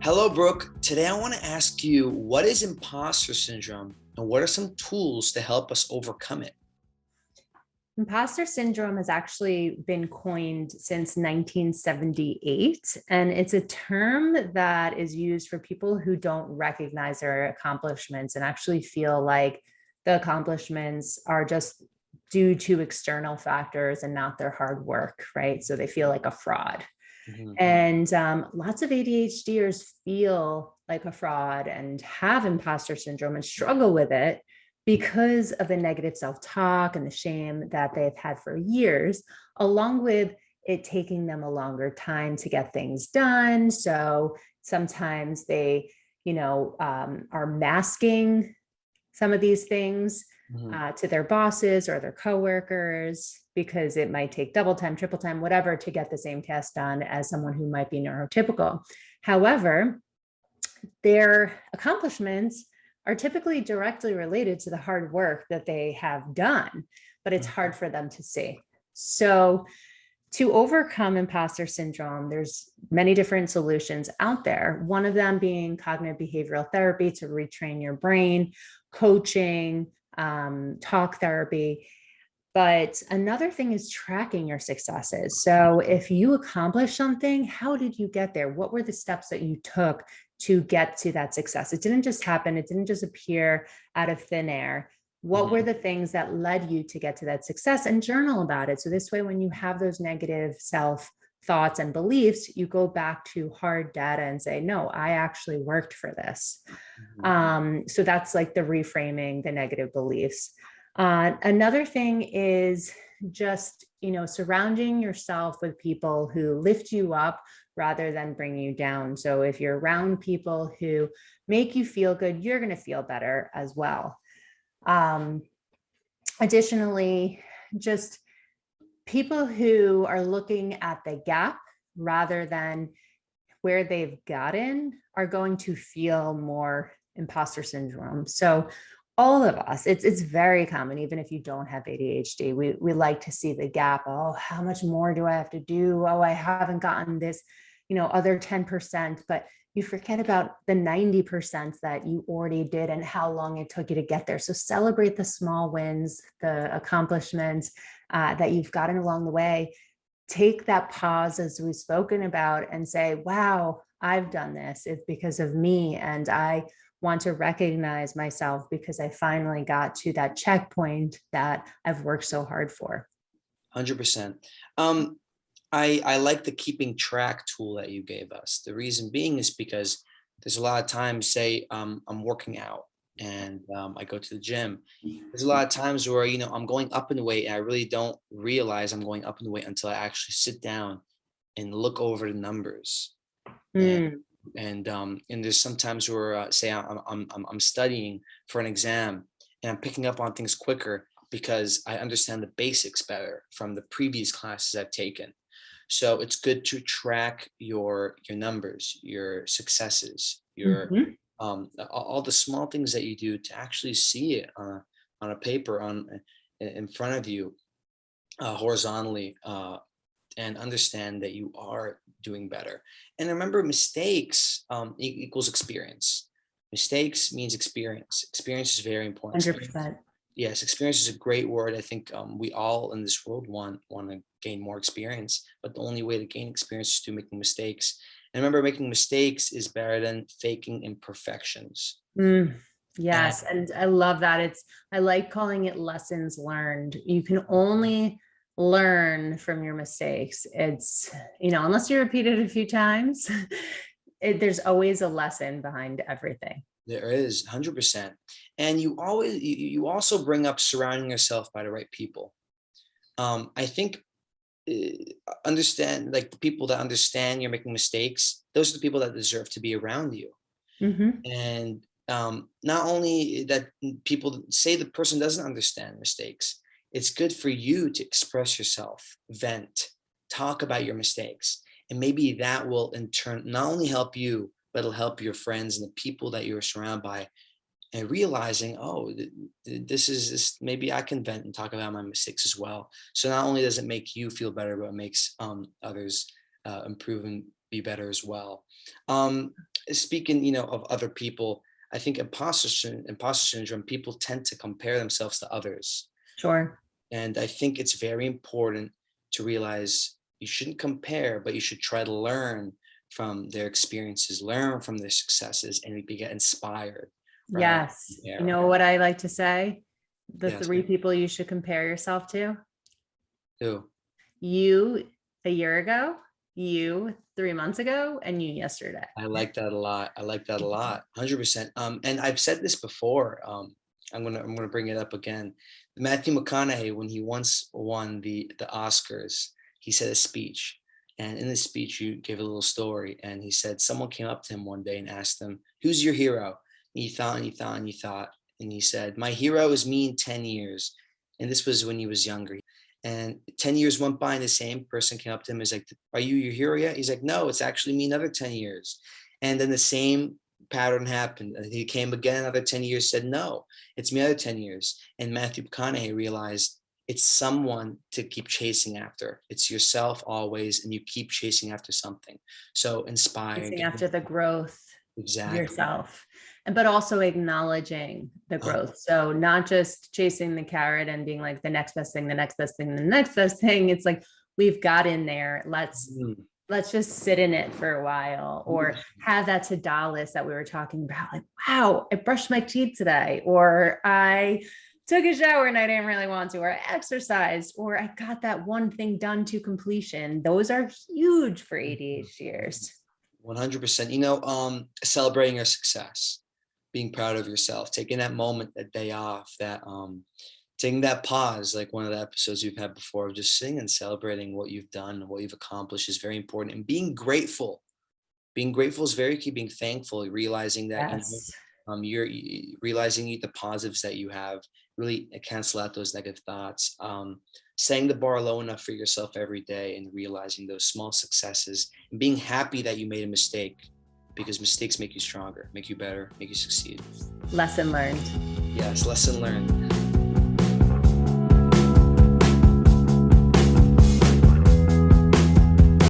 Hello, Brooke. Today I want to ask you, what is imposter syndrome and what are some tools to help us overcome it? Imposter syndrome has actually been coined since 1978, and it's a term that is used for people who don't recognize their accomplishments and actually feel like the accomplishments are just due to external factors and not their hard work, right? So they feel like a fraud. Mhm. And lots of ADHDers feel like a fraud and have imposter syndrome and struggle with it because of the negative self-talk and the shame that they've had for years, along with it taking them a longer time to get things done. So sometimes they, are masking some of these things Mhm. to their bosses or their coworkers because it might take double time, triple time, whatever, to get the same task done as someone who might be neurotypical. However, their accomplishments are typically directly related to the hard work that they have done, but it's hard for them to see. So to overcome imposter syndrome, there's many different solutions out there. One of them being cognitive behavioral therapy to retrain your brain, coaching, talk therapy. But another thing is tracking your successes. So if you accomplish something, how did you get there? What were the steps that you took to get to that success? It didn't just happen, it didn't just appear out of thin air. What were Mhm. the things that led you to get to that success, and journal about it? So this way, when you have those negative self thoughts and beliefs, you go back to hard data and say, no, I actually worked for this. Mhm. So that's like the reframing the negative beliefs. Another thing is just, surrounding yourself with people who lift you up rather than bring you down. So if you're around people who make you feel good, you're going to feel better as well. Um, Additionally, just people who are looking at the gap rather than where they've gotten are going to feel more imposter syndrome. So all of us, it's very common, even if you don't have ADHD, we like to see the gap. Oh, how much more do I have to do? Oh, I haven't gotten this, other 10%, but you forget about the 90% that you already did and how long it took you to get there. So celebrate the small wins, the accomplishments that you've gotten along the way. Take that pause, as we've spoken about, and say, wow, I've done this. It's because of me. And I want to recognize myself because I finally got to that checkpoint that I've worked so hard for. 100%. Um, I like the keeping track tool that you gave us. The reason being is because there's a lot of times, say, I'm working out and I go to the gym. There's a lot of times where, I'm going up in the weight and I really don't realize I'm going up in the weight until I actually sit down and look over the numbers. And Mm, and there's sometimes where say I'm studying for an exam and I'm picking up on things quicker because I understand the basics better from the previous classes I've taken. So it's good to track your numbers, your successes, your mhm. all the small things that you do to actually see it on a paper in front of you horizontally, and understand that you are doing better. And remember, mistakes equals experience. Mistakes means experience. Experience is very important. Experience, 100%. yes, experience is a great word. I think we all in this world want to gain more experience, but the only way to gain experience is through making mistakes. And remember, making mistakes is better than faking imperfections. Mm, And yes. And I love that. I like calling it lessons learned. You can only learn from your mistakes. Unless you repeat it a few times, there's always a lesson behind everything. there is 100%. And you also bring up surrounding yourself by the right people. I think understand like the people that understand you're making mistakes, those are the people that deserve to be around you. Mhm. And not only that, people say the person doesn't understand mistakes, it's good for you to express yourself, vent, talk about your mistakes, and maybe that will in turn not only help you, but it'll help your friends and the people that you're surrounded by, and realizing, oh, this is this, maybe I can vent and talk about my mistakes as well. So not only does it make you feel better, but it makes others improve be better as well. Speaking, of other people, I think imposter syndrome, people tend to compare themselves to others. Sure. And I think it's very important to realize you shouldn't compare, but you should try to learn from their experiences, learn from their successes, and maybe get inspired rather than Yes. You compare. know what I like to say? The Yes. 3 people you should compare yourself to: Too. you a year ago, you 3 months ago, and you yesterday. I like that a lot. I like that a lot. 100%. And I've said this before. I'm gonna bring it up again. Matthew McConaughey, when he once won the Oscars, he said a speech. And in this speech, he gave a little story. And he said someone came up to him one day and asked him, "Who's your hero?" And he thought and he thought and he thought. And he said, "My hero is me in 10 years." And this was when he was younger. And 10 years went by and the same person came up to him and is like, "Are you your hero yet?" He's like, "No, it's actually me another 10 years. And then the same pattern happened. And he came again another 10 years, said, "No, it's me other 10 years." And Matthew McConaughey realized it's someone to keep chasing after. It's yourself always, and you keep chasing after something. So inspired. Chasing after the growth of Exactly. yourself, but also acknowledging the growth. So not just chasing the carrot and being like the next best thing, the next best thing, the next best thing. It's like, we've got in there. Let's just sit in it for a while, or have that to-do list that we were talking about. Like, wow, I brushed my teeth today, or I took a shower and I didn't really want to, or I exercised, or I got that one thing done to completion. Those are huge for ADHDers. 100%. Celebrating your success, being proud of yourself, taking that moment, that day off, that taking that pause, like one of the episodes we've had before, of just sitting and celebrating what you've done and what you've accomplished is very important. And being grateful. Being grateful is very key. Being thankful, realizing that Yes. you're realizing the positives that you have, really cancel out those negative thoughts. Setting the bar low enough for yourself every day and realizing those small successes and being happy that you made a mistake, because mistakes make you stronger, make you better, make you succeed. Lesson learned. Yes, lesson learned.